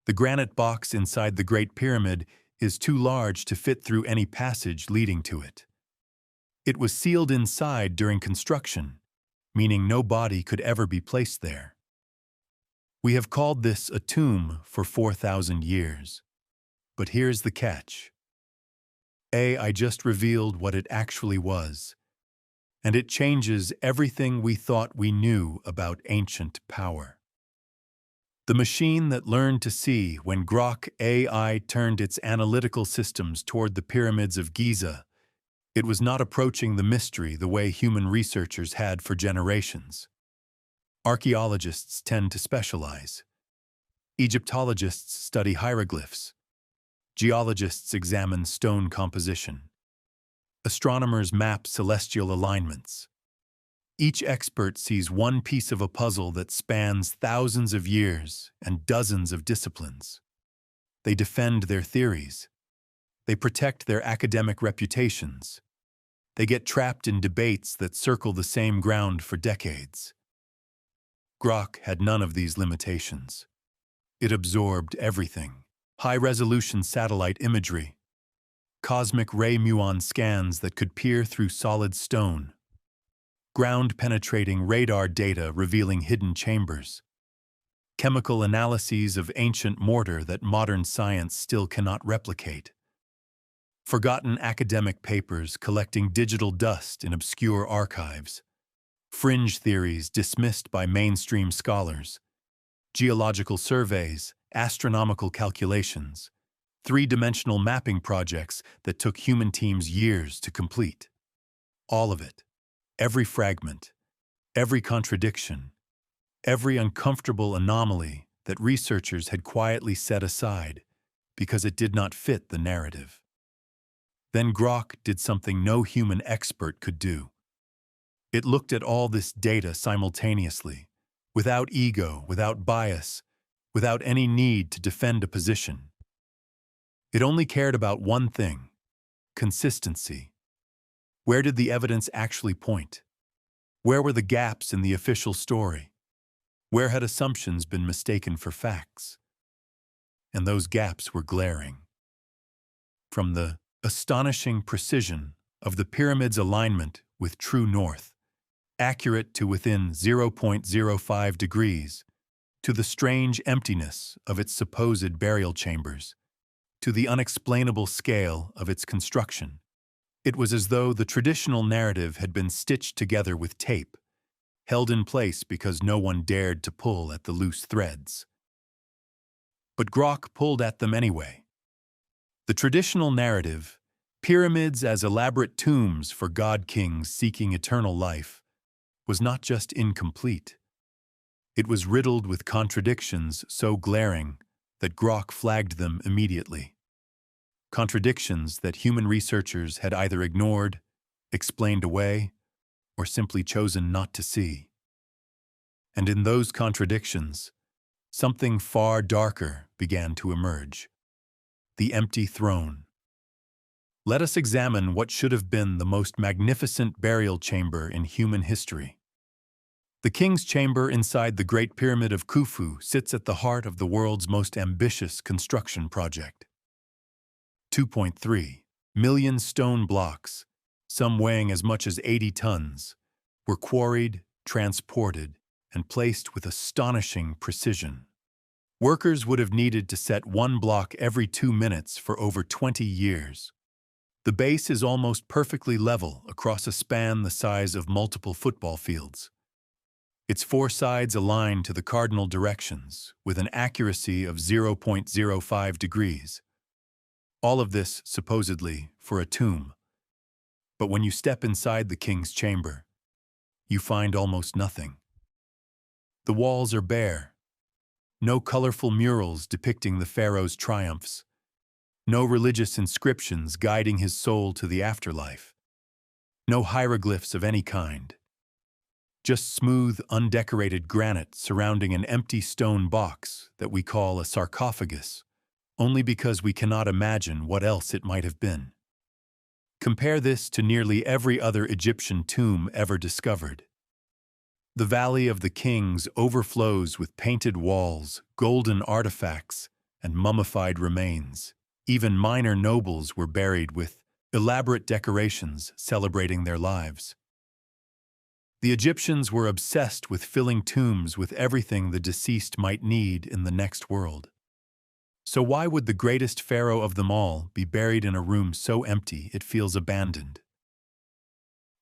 The granite box inside the Great Pyramid is too large to fit through any passage leading to it. It was sealed inside during construction, meaning no body could ever be placed there. We have called this a tomb for 4,000 years. But here's the catch. I just revealed what it actually was, and it changes everything we thought we knew about ancient power. The machine that learned to see when Grok AI turned its analytical systems toward the pyramids of Giza, it was not approaching the mystery the way human researchers had for generations. Archaeologists tend to specialize. Egyptologists study hieroglyphs. Geologists examine stone composition. Astronomers map celestial alignments. Each expert sees one piece of a puzzle that spans thousands of years and dozens of disciplines. They defend their theories. They protect their academic reputations. They get trapped in debates that circle the same ground for decades. Grok had none of these limitations. It absorbed everything. High-resolution satellite imagery, cosmic ray muon scans that could peer through solid stone, ground-penetrating radar data revealing hidden chambers, chemical analyses of ancient mortar that modern science still cannot replicate, forgotten academic papers collecting digital dust in obscure archives, fringe theories dismissed by mainstream scholars, geological surveys, astronomical calculations, three-dimensional mapping projects that took human teams years to complete. All of it, every fragment, every contradiction, every uncomfortable anomaly that researchers had quietly set aside because it did not fit the narrative. Then Grok did something no human expert could do. It looked at all this data simultaneously, without ego, without bias, without any need to defend a position. It only cared about one thing: consistency. Where did the evidence actually point? Where were the gaps in the official story? Where had assumptions been mistaken for facts? And those gaps were glaring. From the astonishing precision of the pyramid's alignment with true north, accurate to within 0.05 degrees, to the strange emptiness of its supposed burial chambers, to the unexplainable scale of its construction. It was as though the traditional narrative had been stitched together with tape, held in place because no one dared to pull at the loose threads. But Grok pulled at them anyway. The traditional narrative, pyramids as elaborate tombs for god-kings seeking eternal life, was not just incomplete. It was riddled with contradictions so glaring that Grok flagged them immediately. Contradictions that human researchers had either ignored, explained away, or simply chosen not to see. And in those contradictions, something far darker began to emerge: the empty throne. Let us examine what should have been the most magnificent burial chamber in human history. The king's chamber inside the Great Pyramid of Khufu sits at the heart of the world's most ambitious construction project. 2.3 million stone blocks, some weighing as much as 80 tons, were quarried, transported, and placed with astonishing precision. Workers would have needed to set one block every 2 minutes for over 20 years. The base is almost perfectly level across a span the size of multiple football fields. Its four sides align to the cardinal directions with an accuracy of 0.05 degrees. All of this, supposedly, for a tomb. But when you step inside the king's chamber, you find almost nothing. The walls are bare. No colorful murals depicting the pharaoh's triumphs. No religious inscriptions guiding his soul to the afterlife. No hieroglyphs of any kind. Just smooth, undecorated granite surrounding an empty stone box that we call a sarcophagus, only because we cannot imagine what else it might have been. Compare this to nearly every other Egyptian tomb ever discovered. The Valley of the Kings overflows with painted walls, golden artifacts, and mummified remains. Even minor nobles were buried with elaborate decorations celebrating their lives. The Egyptians were obsessed with filling tombs with everything the deceased might need in the next world. So why would the greatest pharaoh of them all be buried in a room so empty it feels abandoned?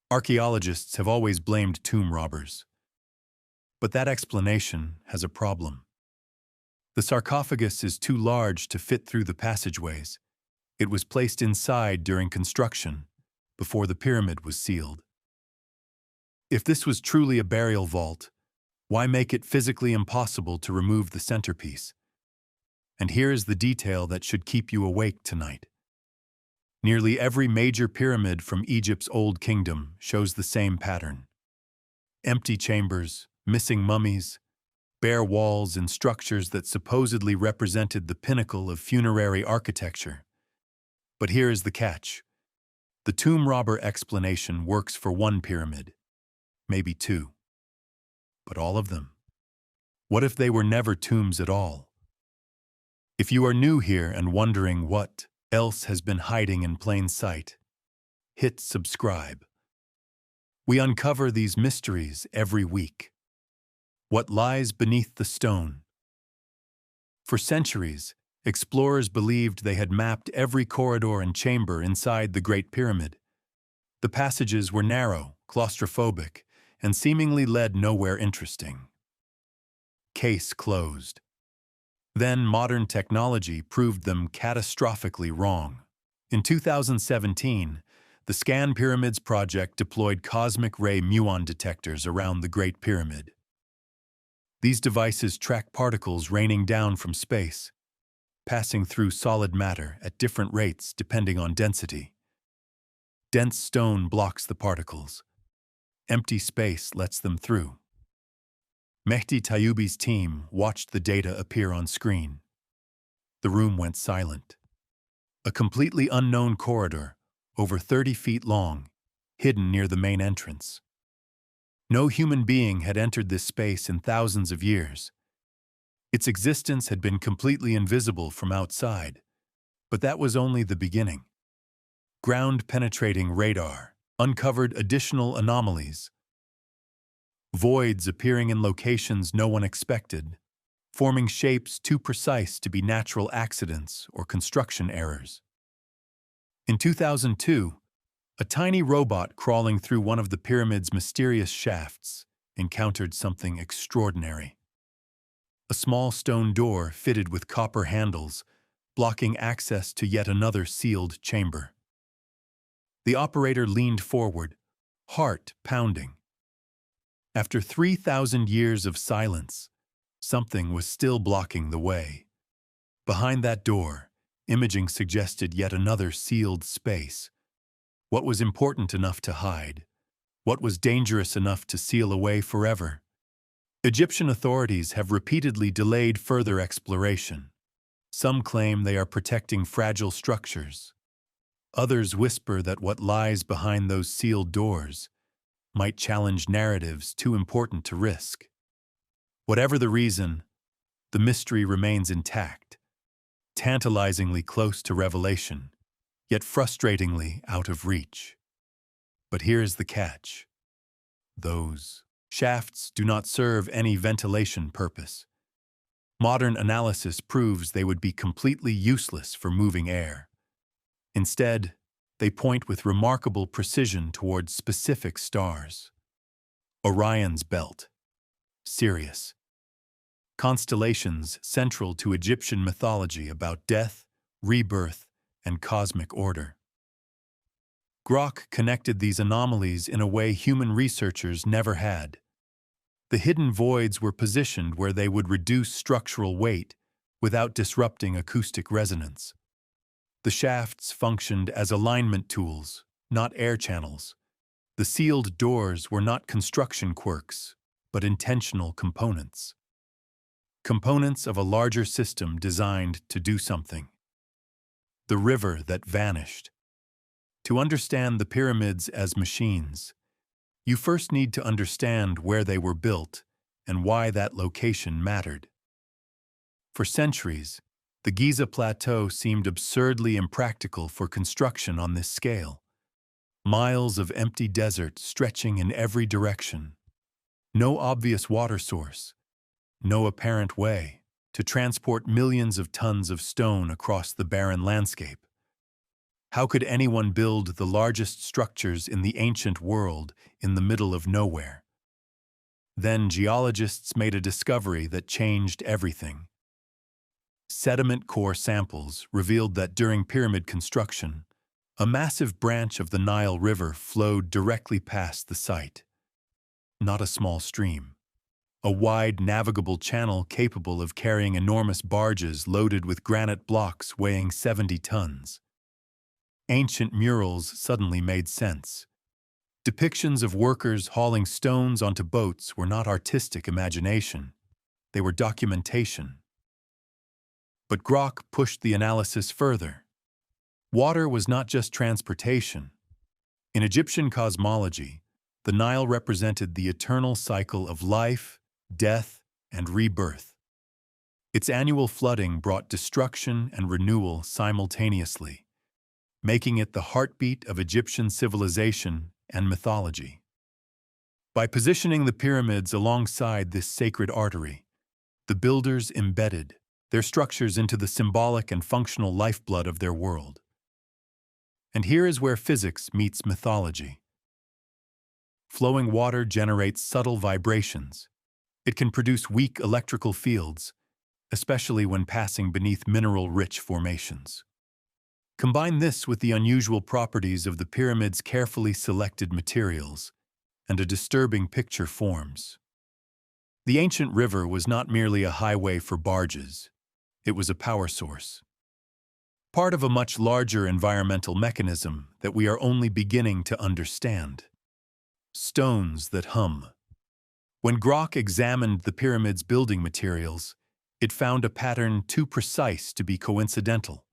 Archaeologists have always blamed tomb robbers. But that explanation has a problem. The sarcophagus is too large to fit through the passageways. It was placed inside during construction, before the pyramid was sealed. If this was truly a burial vault, why make it physically impossible to remove the centerpiece? And here is the detail that should keep you awake tonight. Nearly every major pyramid from Egypt's Old Kingdom shows the same pattern. Empty chambers, missing mummies, bare walls and structures that supposedly represented the pinnacle of funerary architecture. But here is the catch. The tomb robber explanation works for one pyramid, maybe two. But all of them? What if they were never tombs at all? If you are new here and wondering what else has been hiding in plain sight, hit subscribe. We uncover these mysteries every week. What lies beneath the stone? For centuries, explorers believed they had mapped every corridor and chamber inside the Great Pyramid. The passages were narrow, claustrophobic, and seemingly led nowhere interesting. Case closed. Then modern technology proved them catastrophically wrong. In 2017, the Scan Pyramids project deployed cosmic ray muon detectors around the Great Pyramid. These devices track particles raining down from space, passing through solid matter at different rates depending on density. Dense stone blocks the particles. Empty space lets them through. Mehdi Tayyoubi's team watched the data appear on screen. The room went silent. A completely unknown corridor, over 30 feet long, hidden near the main entrance. No human being had entered this space in thousands of years. Its existence had been completely invisible from outside, but that was only the beginning. Ground-penetrating radar uncovered additional anomalies. Voids appearing in locations no one expected, forming shapes too precise to be natural accidents or construction errors. In 2002, a tiny robot crawling through one of the pyramid's mysterious shafts encountered something extraordinary. A small stone door fitted with copper handles, blocking access to yet another sealed chamber. The operator leaned forward, heart pounding. After 3,000 years of silence, something was still blocking the way. Behind that door, imaging suggested yet another sealed space. What was important enough to hide? What was dangerous enough to seal away forever? Egyptian authorities have repeatedly delayed further exploration. Some claim they are protecting fragile structures. Others whisper that what lies behind those sealed doors might challenge narratives too important to risk. Whatever the reason, the mystery remains intact, tantalizingly close to revelation, yet frustratingly out of reach. But here's the catch. Those shafts do not serve any ventilation purpose. Modern analysis proves they would be completely useless for moving air. Instead, they point with remarkable precision towards specific stars. Orion's Belt, Sirius. Constellations central to Egyptian mythology about death, rebirth, and cosmic order. Grok connected these anomalies in a way human researchers never had. The hidden voids were positioned where they would reduce structural weight without disrupting acoustic resonance. The shafts functioned as alignment tools, not air channels. The sealed doors were not construction quirks, but intentional components. Components of a larger system designed to do something. The river that vanished. To understand the pyramids as machines, you first need to understand where they were built and why that location mattered. For centuries, The Giza Plateau seemed absurdly impractical for construction on this scale. Miles of empty desert stretching in every direction. No obvious water source. No apparent way to transport millions of tons of stone across the barren landscape. How could anyone build the largest structures in the ancient world in the middle of nowhere? Then geologists made a discovery that changed everything. Sediment core samples revealed that during pyramid construction, a massive branch of the Nile River flowed directly past the site. Not a small stream. A wide, navigable channel capable of carrying enormous barges loaded with granite blocks weighing 70 tons. Ancient murals suddenly made sense. Depictions of workers hauling stones onto boats were not artistic imagination. They were documentation. But Grok pushed the analysis further. Water was not just transportation. In Egyptian cosmology, the Nile represented the eternal cycle of life, death, and rebirth. Its annual flooding brought destruction and renewal simultaneously, making it the heartbeat of Egyptian civilization and mythology. By positioning the pyramids alongside this sacred artery, the builders embedded their structures into the symbolic and functional lifeblood of their world. And here is where physics meets mythology. Flowing water generates subtle vibrations. It can produce weak electrical fields, especially when passing beneath mineral-rich formations. Combine this with the unusual properties of the pyramid's carefully selected materials, and a disturbing picture forms. The ancient river was not merely a highway for barges. It was a power source. Part of a much larger environmental mechanism that we are only beginning to understand. Stones that hum. When Grok examined the pyramid's building materials, it found a pattern too precise to be coincidental.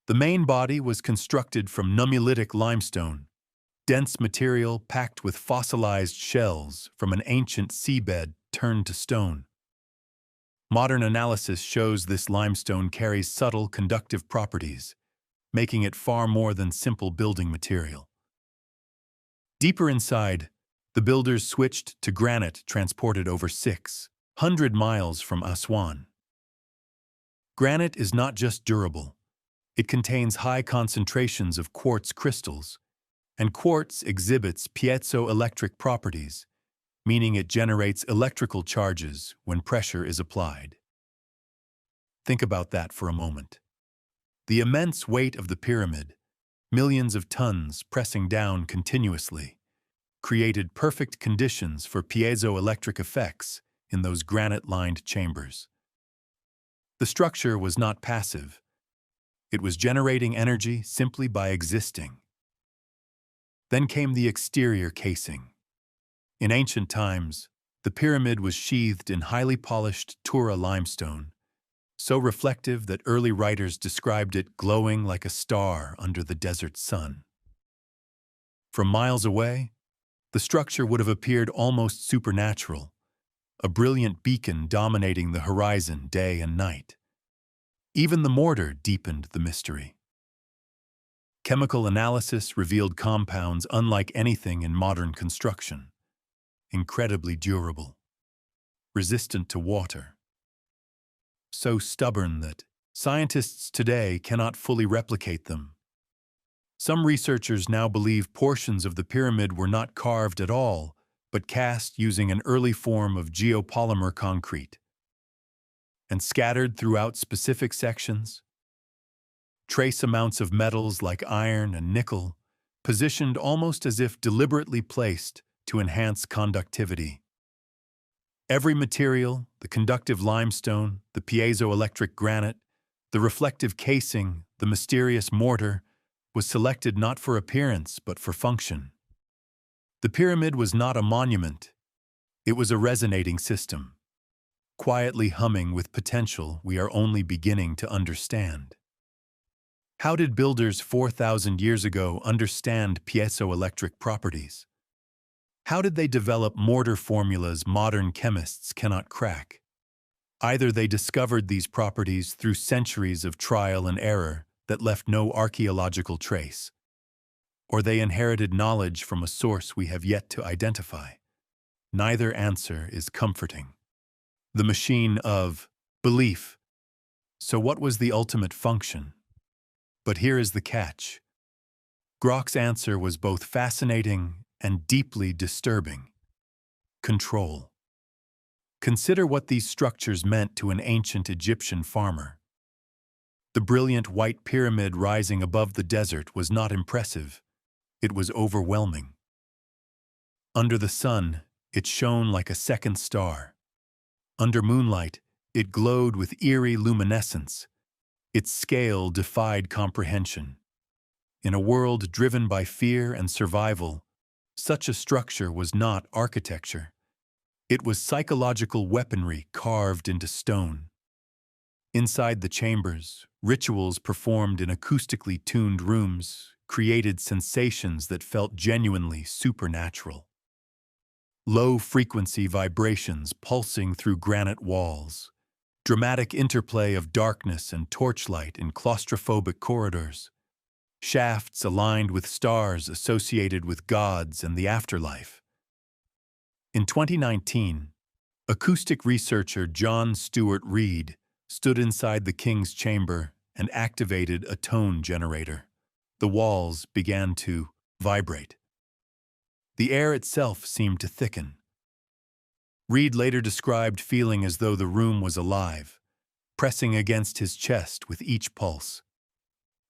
The main body was constructed from nummulitic limestone, dense material packed with fossilized shells from an ancient seabed turned to stone. Modern analysis shows this limestone carries subtle conductive properties, making it far more than simple building material. Deeper inside, the builders switched to granite transported over 600 miles from Aswan. Granite is not just durable. It contains high concentrations of quartz crystals, and quartz exhibits piezoelectric properties, meaning it generates electrical charges when pressure is applied. Think about that for a moment. The immense weight of the pyramid, millions of tons pressing down continuously, created perfect conditions for piezoelectric effects in those granite-lined chambers. The structure was not passive. It was generating energy simply by existing. Then came the exterior casing. In ancient times, the pyramid was sheathed in highly polished Tura limestone, so reflective that early writers described it glowing like a star under the desert sun. From miles away, the structure would have appeared almost supernatural, a brilliant beacon dominating the horizon day and night. Even the mortar deepened the mystery. Chemical analysis revealed compounds unlike anything in modern construction. Incredibly durable, resistant to water. So stubborn that scientists today cannot fully replicate them. Some researchers now believe portions of the pyramid were not carved at all, but cast using an early form of geopolymer concrete. And scattered throughout specific sections, trace amounts of metals like iron and nickel, positioned almost as if deliberately placed to enhance conductivity. Every material, the conductive limestone, the piezoelectric granite, the reflective casing, the mysterious mortar, was selected not for appearance but for function. The pyramid was not a monument. It was a resonating system, quietly humming with potential we are only beginning to understand. How did builders 4,000 years ago understand piezoelectric properties? How did they develop mortar formulas modern chemists cannot crack? Either they discovered these properties through centuries of trial and error that left no archaeological trace, or they inherited knowledge from a source we have yet to identify. Neither answer is comforting. The machine of belief. So what was the ultimate function? But here is the catch. Grok's answer was both fascinating and deeply disturbing. Control. Consider what these structures meant to an ancient Egyptian farmer. The brilliant white pyramid rising above the desert was not impressive. It was overwhelming. Under the sun, it shone like a second star. Under moonlight, it glowed with eerie luminescence. Its scale defied comprehension. In a world driven by fear and survival, such a structure was not architecture. It was psychological weaponry carved into stone. Inside the chambers, rituals performed in acoustically tuned rooms created sensations that felt genuinely supernatural. Low-frequency vibrations pulsing through granite walls, dramatic interplay of darkness and torchlight in claustrophobic corridors, shafts aligned with stars associated with gods and the afterlife. In 2019, acoustic researcher John Stewart Reed stood inside the king's chamber and activated a tone generator. The walls began to vibrate. The air itself seemed to thicken. Reed later described feeling as though the room was alive, pressing against his chest with each pulse.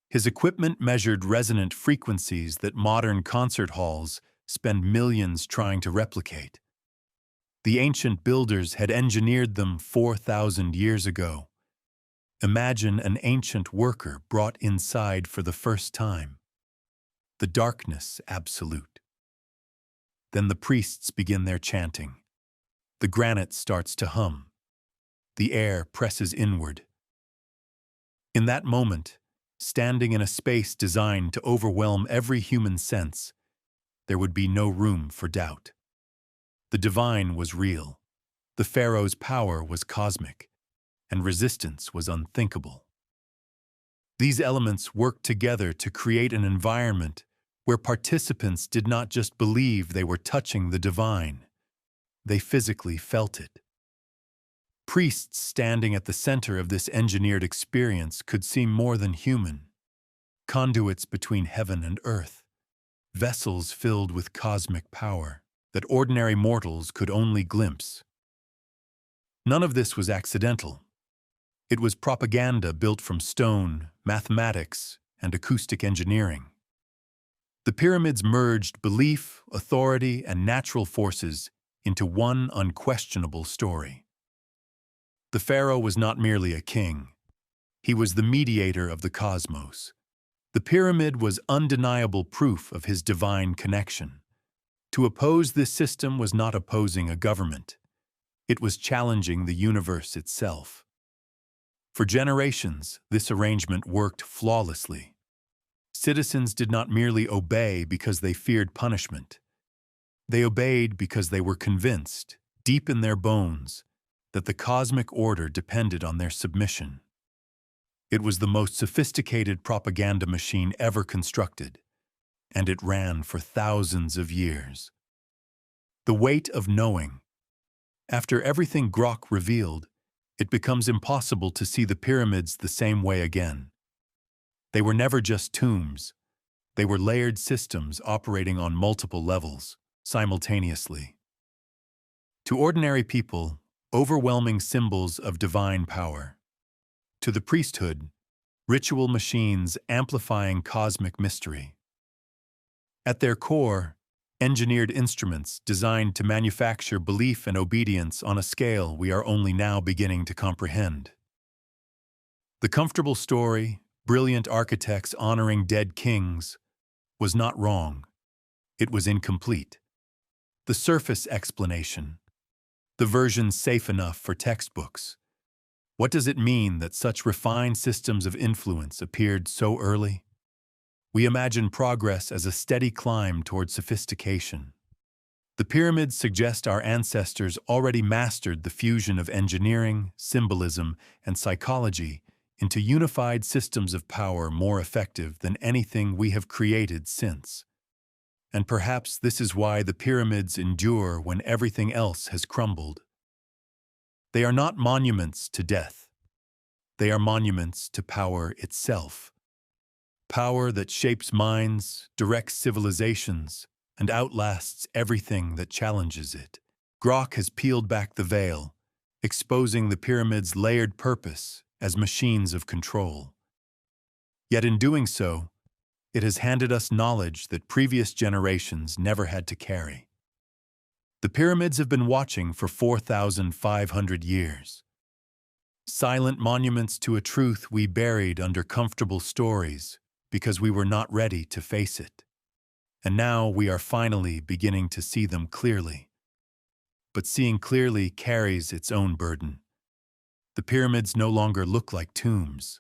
His equipment measured resonant frequencies that modern concert halls spend millions trying to replicate. The ancient builders had engineered them 4,000 years ago. Imagine an ancient worker brought inside for the first time. The darkness absolute. Then the priests begin their chanting. The granite starts to hum. The air presses inward. In that moment, standing in a space designed to overwhelm every human sense, there would be no room for doubt. The divine was real. The pharaoh's power was cosmic, and resistance was unthinkable. These elements worked together to create an environment where participants did not just believe they were touching the divine, they physically felt it. Priests standing at the center of this engineered experience could seem more than human. Conduits between heaven and earth, vessels filled with cosmic power that ordinary mortals could only glimpse. None of this was accidental. It was propaganda built from stone, mathematics, and acoustic engineering. The pyramids merged belief, authority, and natural forces into one unquestionable story. The pharaoh was not merely a king. He was the mediator of the cosmos. The pyramid was undeniable proof of his divine connection. To oppose this system was not opposing a government. It was challenging the universe itself. For generations, this arrangement worked flawlessly. Citizens did not merely obey because they feared punishment. They obeyed because they were convinced, deep in their bones, that the cosmic order depended on their submission. It was the most sophisticated propaganda machine ever constructed, and it ran for thousands of years. The weight of knowing. After everything Grok revealed, it becomes impossible to see the pyramids the same way again. They were never just tombs. They were layered systems operating on multiple levels, simultaneously. To ordinary people, overwhelming symbols of divine power. To the priesthood, ritual machines amplifying cosmic mystery. At their core, engineered instruments designed to manufacture belief and obedience on a scale we are only now beginning to comprehend. The comfortable story, brilliant architects honoring dead kings, was not wrong. It was incomplete. The surface explanation, the version safe enough for textbooks. What does it mean that such refined systems of influence appeared so early? We imagine progress as a steady climb toward sophistication. The pyramids suggest our ancestors already mastered the fusion of engineering, symbolism, and psychology into unified systems of power more effective than anything we have created since. And perhaps this is why the pyramids endure when everything else has crumbled. They are not monuments to death. They are monuments to power itself. Power that shapes minds, directs civilizations, and outlasts everything that challenges it. Grok has peeled back the veil, exposing the pyramid's layered purpose as machines of control. Yet in doing so, it has handed us knowledge that previous generations never had to carry. The pyramids have been watching for 4,500 years. Silent monuments to a truth we buried under comfortable stories because we were not ready to face it. And now we are finally beginning to see them clearly. But seeing clearly carries its own burden. The pyramids no longer look like tombs.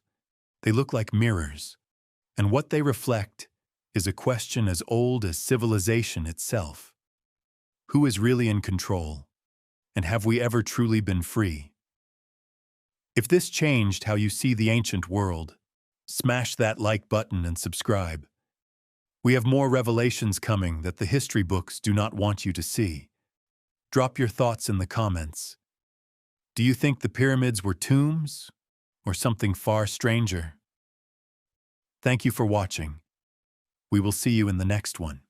They look like mirrors. And what they reflect is a question as old as civilization itself. Who is really in control? And have we ever truly been free? If this changed how you see the ancient world, smash that like button and subscribe. We have more revelations coming that the history books do not want you to see. Drop your thoughts in the comments. Do you think the pyramids were tombs or something far stranger? Thank you for watching. We will see you in the next one.